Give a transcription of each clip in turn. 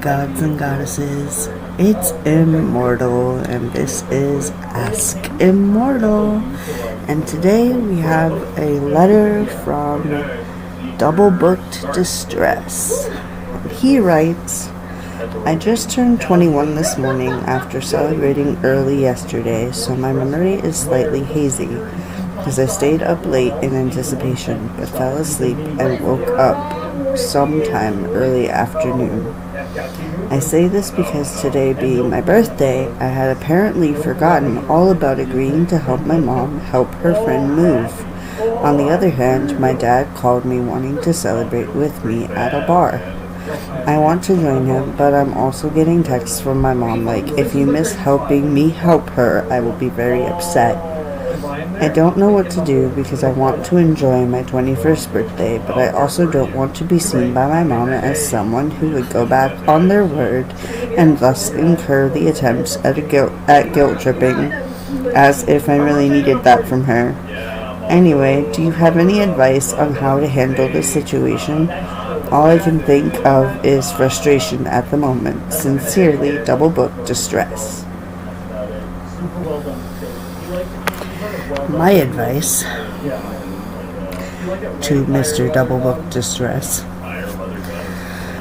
gods and goddesses, it's Immortal, and this is Ask Immortal. And today we have a letter from DoubleBooked Distress. He writes, I just turned 21 this morning after celebrating early yesterday, so my memory is slightly hazy, because I stayed up late in anticipation, but fell asleep and woke up sometime early afternoon. I say this because today being my birthday, I had apparently forgotten all about agreeing to help my mom help her friend move. On the other hand, my dad called me wanting to celebrate with me at a bar. I want to join him, but I'm also getting texts from my mom like, if you miss helping me help her, I will be very upset. I don't know what to do because I want to enjoy my 21st birthday, but I also don't want to be seen by my mom as someone who would go back on their word and thus incur the attempts at guilt tripping, as if I really needed that from her. Anyway, do you have any advice on how to handle this situation? All I can think of is frustration at the moment. Sincerely, DoubleBooked Distress. My advice to Mr. DoubleBooked Distress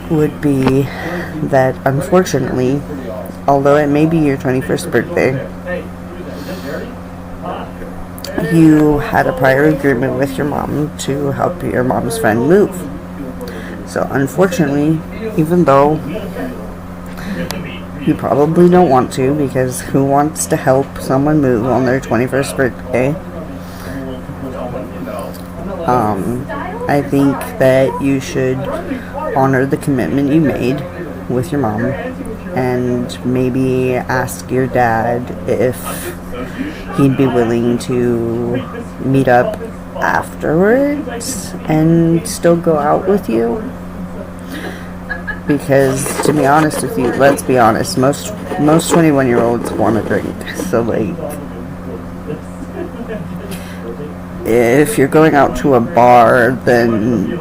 would be that, unfortunately, although it may be your 21st birthday, you had a prior agreement with your mom to help your mom's friend move. So unfortunately, even though you probably don't want to, because who wants to help someone move on their 21st birthday? I think that you should honor the commitment you made with your mom and maybe ask your dad if he'd be willing to meet up afterwards and still go out with you. Because, to be honest with you, let's be honest, most 21-year-olds want to drink. So, like, if you're going out to a bar, then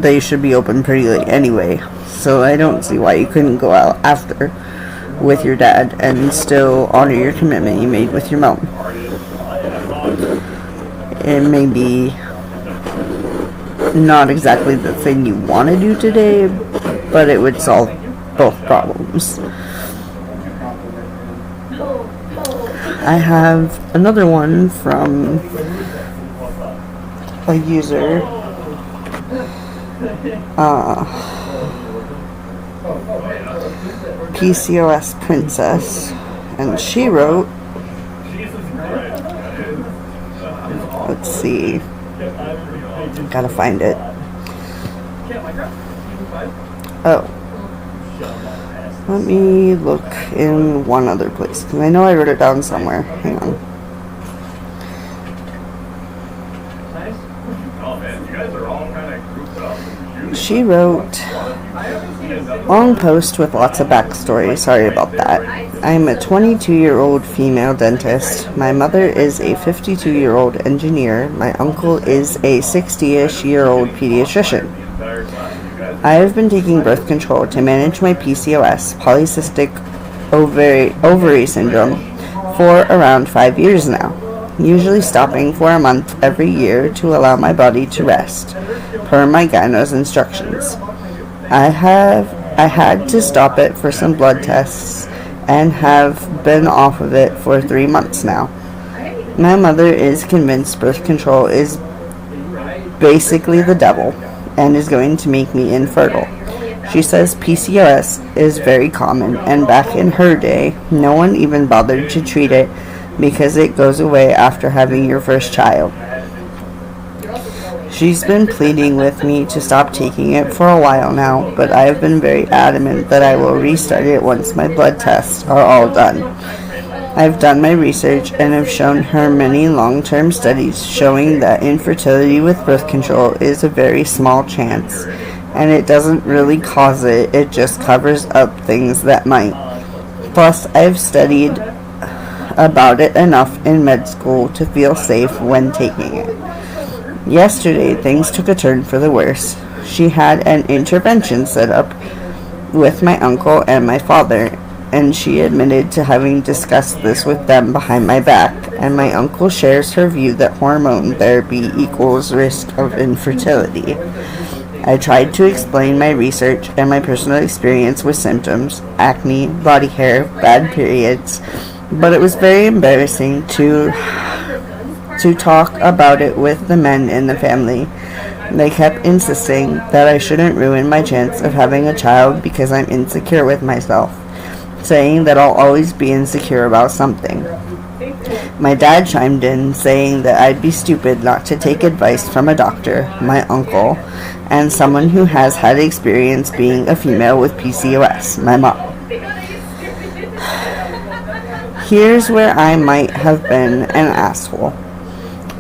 they should be open pretty late anyway. So I don't see why you couldn't go out after with your dad and still honor your commitment you made with your mom. It may be not exactly the thing you want to do today, but it would solve both problems. I have another one from a user, PCOSPrincess, and she wrote, let's see, gotta find it. Oh, let me look in one other place, because I know I wrote it down somewhere. Hang on. She wrote, long post with lots of backstory, sorry about that. I'm a 22-year-old female dentist. My mother is a 52-year-old engineer. My uncle is a 60-ish-year-old pediatrician. I have been taking birth control to manage my PCOS, polycystic ovary syndrome, for around 5 years now, usually stopping for a month every year to allow my body to rest, per my gyno's instructions. I had to stop it for some blood tests and have been off of it for 3 months now. My mother is convinced birth control is basically the devil and is going to make me infertile. She says PCOS is very common, and back in her day, no one even bothered to treat it because it goes away after having your first child. She's been pleading with me to stop taking it for a while now, but I have been very adamant that I will restart it once my blood tests are all done. I've done my research and have shown her many long-term studies showing that infertility with birth control is a very small chance, and it doesn't really cause it, it just covers up things that might. Plus, I've studied about it enough in med school to feel safe when taking it. Yesterday, things took a turn for the worse. She had an intervention set up with my uncle and my father, and she admitted to having discussed this with them behind my back, and my uncle shares her view that hormone therapy equals risk of infertility. I tried to explain my research and my personal experience with symptoms, acne, body hair, bad periods, but it was very embarrassing to talk about it with the men in the family. They kept insisting that I shouldn't ruin my chance of having a child because I'm insecure with myself, saying that I'll always be insecure about something. My dad chimed in, saying that I'd be stupid not to take advice from a doctor, my uncle, and someone who has had experience being a female with PCOS, my mom. Here's where I might have been an asshole.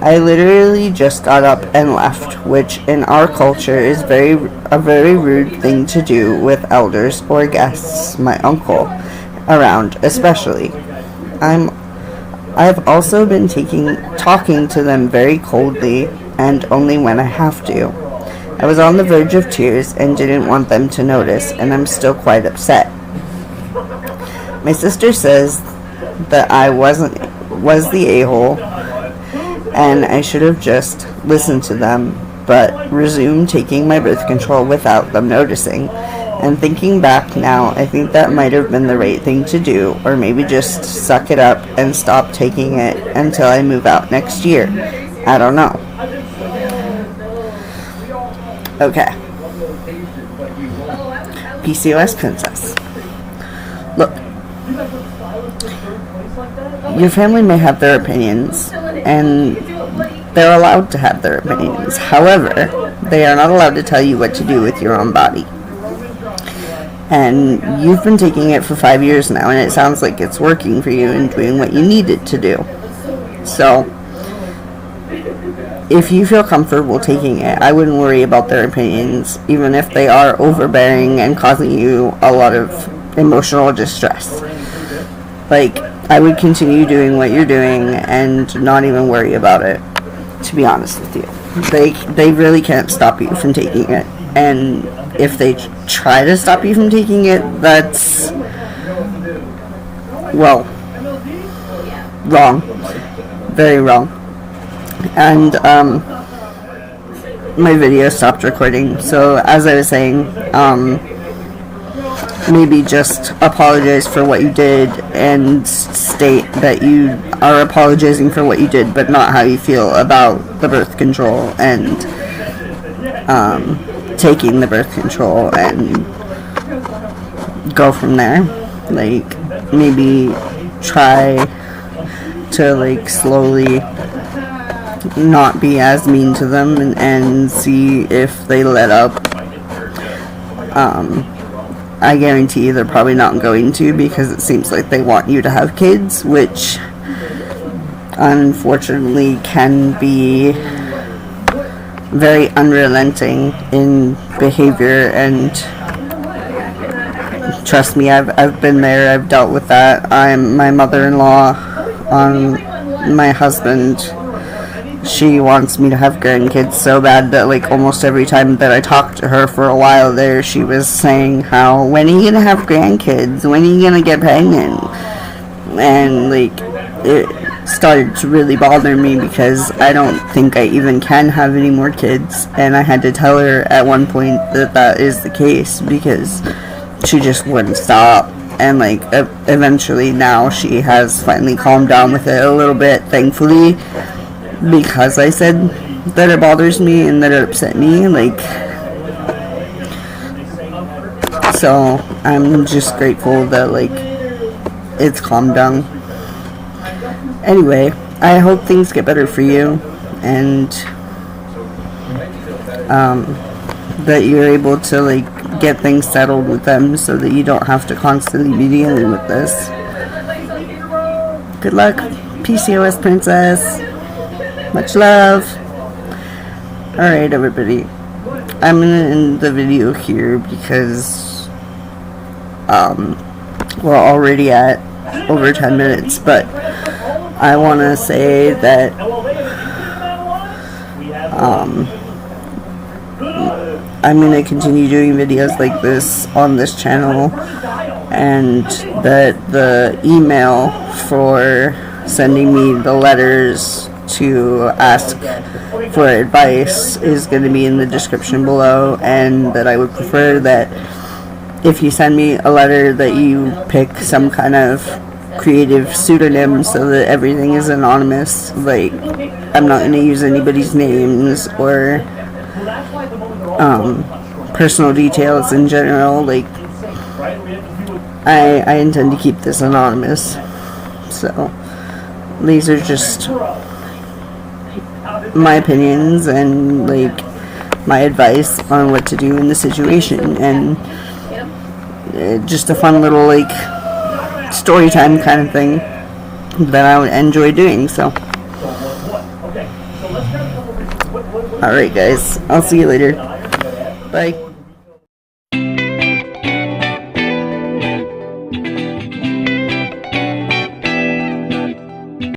I literally just got up and left, which in our culture is a very rude thing to do with elders or guests, my uncle, around especially. I've also been talking to them very coldly and only when I have to. I was on the verge of tears and didn't want them to notice, and I'm still quite upset. My sister says that I was the a-hole, and I should have just listened to them, but resumed taking my birth control without them noticing. And thinking back now, I think that might have been the right thing to do, or maybe just suck it up and stop taking it until I move out next year. I don't know. Okay. PCOS Princess. Look. Your family may have their opinions, and they're allowed to have their opinions. However, they are not allowed to tell you what to do with your own body. And you've been taking it for 5 years now, and it sounds like it's working for you and doing what you need it to do. So, if you feel comfortable taking it, I wouldn't worry about their opinions, even if they are overbearing and causing you a lot of emotional distress. Like, I would continue doing what you're doing and not even worry about it, to be honest with you. They really can't stop you from taking it. And if they try to stop you from taking it, that's, well, wrong. Very wrong. And my video stopped recording. So as I was saying, maybe just apologize for what you did and state that you are apologizing for what you did, but not how you feel about the birth control and taking the birth control, and go from there. Like, maybe try to, like, slowly not be as mean to them and see if they let up. I guarantee they're probably not going to, because it seems like they want you to have kids, which unfortunately can be very unrelenting in behavior, and trust me, I've been there, I've dealt with that. My mother-in-law, my husband, she wants me to have grandkids so bad that, like, almost every time that I talked to her for a while there, she was saying how, when are you gonna have grandkids? When are you gonna get pregnant? And, like, it started to really bother me, because I don't think I even can have any more kids, and I had to tell her at one point that that is the case, because she just wouldn't stop. And, like, eventually now she has finally calmed down with it a little bit, thankfully, because I said that it bothers me and that it upset me. Like, so I'm just grateful that, like, it's calmed down. Anyway, I hope things get better for you, and that you're able to, like, get things settled with them so that you don't have to constantly be dealing with this. Good luck, PCOS Princess. Much love. Alright, everybody. I'm gonna end the video here because we're already at over 10 minutes, but I want to say that I'm going to continue doing videos like this on this channel, and that the email for sending me the letters to ask for advice is going to be in the description below, and that I would prefer that if you send me a letter that you pick some kind of creative pseudonym so that everything is anonymous. Like, I'm not going to use anybody's names or personal details in general. Like, I intend to keep this anonymous. So these are just my opinions and like my advice on what to do in the situation, and just a fun little like story time kind of thing that I would enjoy doing. So alright guys, I'll see you later. Bye.